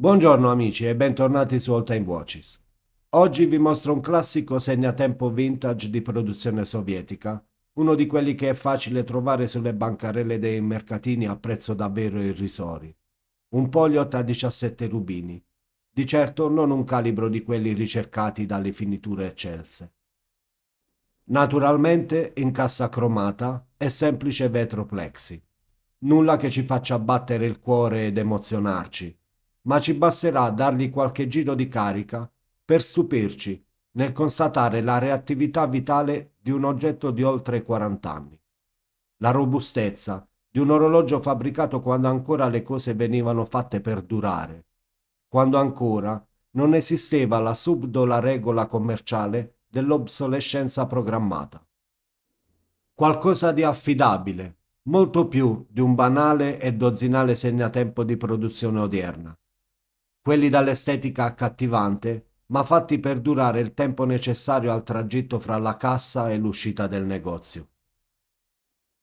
Buongiorno amici e bentornati su All Time Watches. Oggi vi mostro un classico segnatempo vintage di produzione sovietica, uno di quelli che è facile trovare sulle bancarelle dei mercatini a prezzo davvero irrisori. Un Poliot a 17 rubini, di certo non un calibro di quelli ricercati dalle finiture eccelse. Naturalmente in cassa cromata e semplice vetro plexi. Nulla che ci faccia battere il cuore ed emozionarci, ma ci basterà dargli qualche giro di carica per stupirci nel constatare la reattività vitale di un oggetto di oltre 40 anni, la robustezza di un orologio fabbricato quando ancora le cose venivano fatte per durare, quando ancora non esisteva la subdola regola commerciale dell'obsolescenza programmata. Qualcosa di affidabile, molto più di un banale e dozzinale segnatempo di produzione odierna. Quelli dall'estetica accattivante, ma fatti per durare il tempo necessario al tragitto fra la cassa e l'uscita del negozio.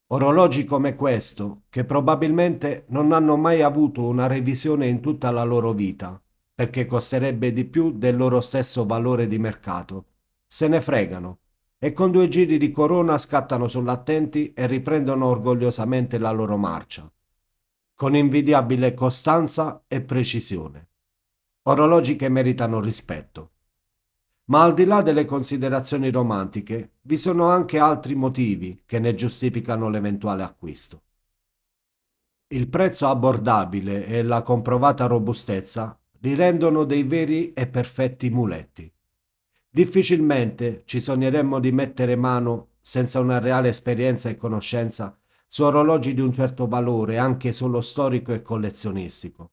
Orologi come questo, che probabilmente non hanno mai avuto una revisione in tutta la loro vita, perché costerebbe di più del loro stesso valore di mercato, se ne fregano e con due giri di corona scattano sull'attenti e riprendono orgogliosamente la loro marcia, con invidiabile costanza e precisione. Orologi che meritano rispetto. Ma al di là delle considerazioni romantiche, vi sono anche altri motivi che ne giustificano l'eventuale acquisto. Il prezzo abbordabile e la comprovata robustezza li rendono dei veri e perfetti muletti. Difficilmente ci sogneremmo di mettere mano, senza una reale esperienza e conoscenza, su orologi di un certo valore, anche solo storico e collezionistico.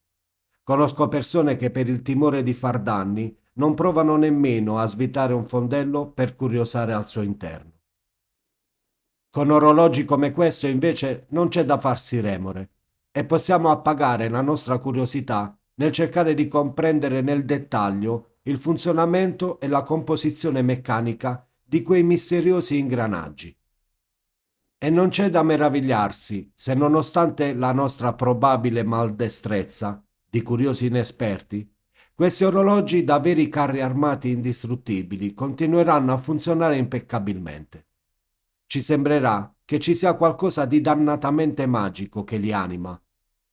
Conosco persone che per il timore di far danni non provano nemmeno a svitare un fondello per curiosare al suo interno. Con orologi come questo invece non c'è da farsi remore e possiamo appagare la nostra curiosità nel cercare di comprendere nel dettaglio il funzionamento e la composizione meccanica di quei misteriosi ingranaggi. E non c'è da meravigliarsi se nonostante la nostra probabile maldestrezza di curiosi inesperti, questi orologi da veri carri armati indistruttibili continueranno a funzionare impeccabilmente. Ci sembrerà che ci sia qualcosa di dannatamente magico che li anima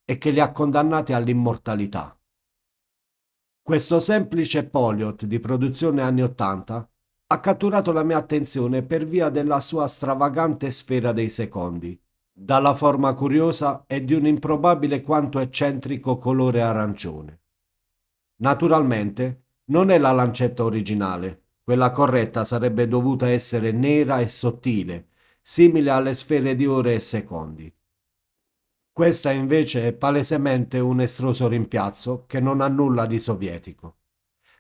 e che li ha condannati all'immortalità. Questo semplice Poliot di produzione anni 80 ha catturato la mia attenzione per via della sua stravagante sfera dei secondi, dalla forma curiosa e di un improbabile quanto eccentrico colore arancione. Naturalmente non è la lancetta originale, quella corretta sarebbe dovuta essere nera e sottile, simile alle sfere di ore e secondi. Questa invece è palesemente un estroso rimpiazzo che non ha nulla di sovietico.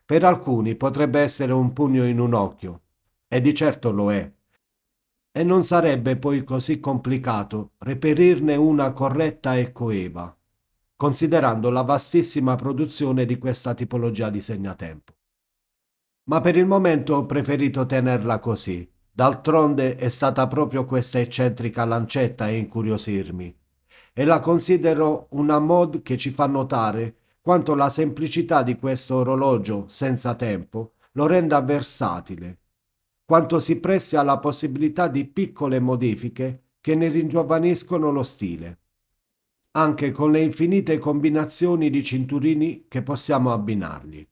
Per alcuni potrebbe essere un pugno in un occhio, e di certo lo è, e non sarebbe poi così complicato reperirne una corretta e coeva, considerando la vastissima produzione di questa tipologia di segnatempo. Ma per il momento ho preferito tenerla così. D'altronde è stata proprio questa eccentrica lancetta a incuriosirmi e la considero una mod che ci fa notare quanto la semplicità di questo orologio senza tempo lo renda versatile, quanto si presti alla possibilità di piccole modifiche che ne ringiovaniscono lo stile, anche con le infinite combinazioni di cinturini che possiamo abbinargli,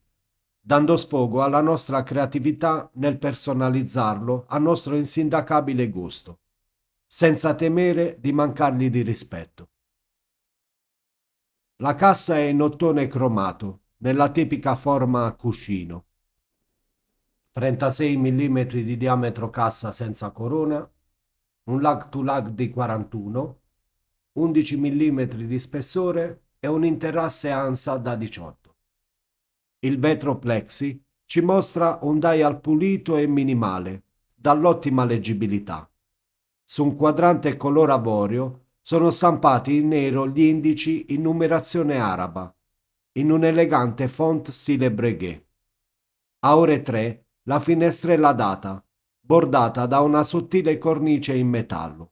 dando sfogo alla nostra creatività nel personalizzarlo a nostro insindacabile gusto, senza temere di mancargli di rispetto. La cassa è in ottone cromato, nella tipica forma a cuscino. 36 mm di diametro cassa senza corona, un lag to lag di 41, 11 mm di spessore e un interasse ANSA da 18. Il vetro plexi ci mostra un dial pulito e minimale, dall'ottima leggibilità. Su un quadrante color avorio sono stampati in nero gli indici in numerazione araba, in un elegante font stile Breguet. A ore 3 la finestrella data, bordata da una sottile cornice in metallo.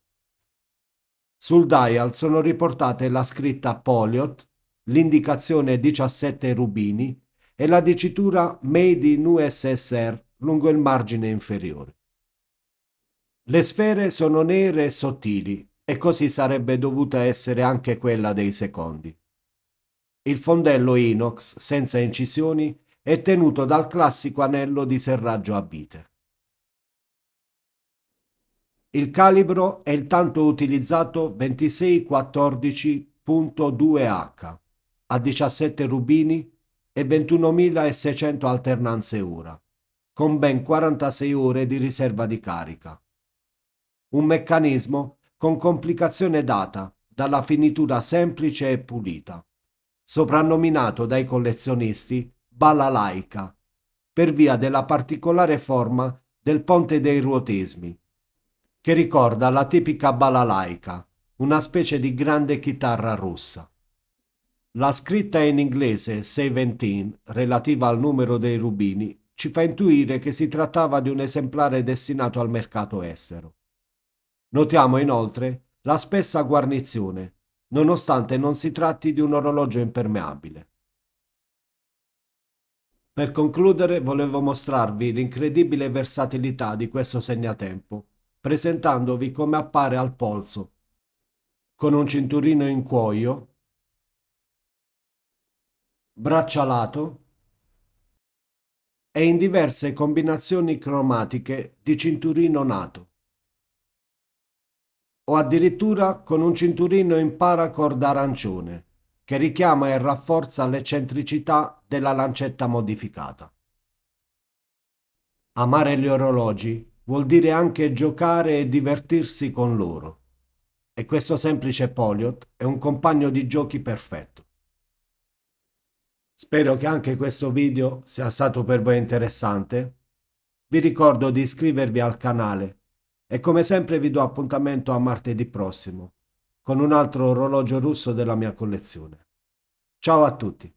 Sul dial sono riportate la scritta Poliot, l'indicazione 17 rubini e la dicitura Made in USSR lungo il margine inferiore. Le sfere sono nere e sottili e così sarebbe dovuta essere anche quella dei secondi. Il fondello inox senza incisioni è tenuto dal classico anello di serraggio a vite. Il calibro è il tanto utilizzato 2614.2H a 17 rubini e 21.600 alternanze ora, con ben 46 ore di riserva di carica. Un meccanismo con complicazione data dalla finitura semplice e pulita, soprannominato dai collezionisti balalaica, per via della particolare forma del ponte dei ruotesmi, che ricorda la tipica balalaica, una specie di grande chitarra russa. La scritta in inglese 17, relativa al numero dei rubini, ci fa intuire che si trattava di un esemplare destinato al mercato estero. Notiamo inoltre la spessa guarnizione, nonostante non si tratti di un orologio impermeabile. Per concludere, volevo mostrarvi l'incredibile versatilità di questo segnatempo, presentandovi come appare al polso, con un cinturino in cuoio, braccialato e in diverse combinazioni cromatiche di cinturino nato, o addirittura con un cinturino in paracord arancione, che richiama e rafforza l'eccentricità della lancetta modificata. Amare gli orologi vuol dire anche giocare e divertirsi con loro. E questo semplice Poliot è un compagno di giochi perfetto. Spero che anche questo video sia stato per voi interessante. Vi ricordo di iscrivervi al canale e come sempre vi do appuntamento a martedì prossimo con un altro orologio russo della mia collezione. Ciao a tutti!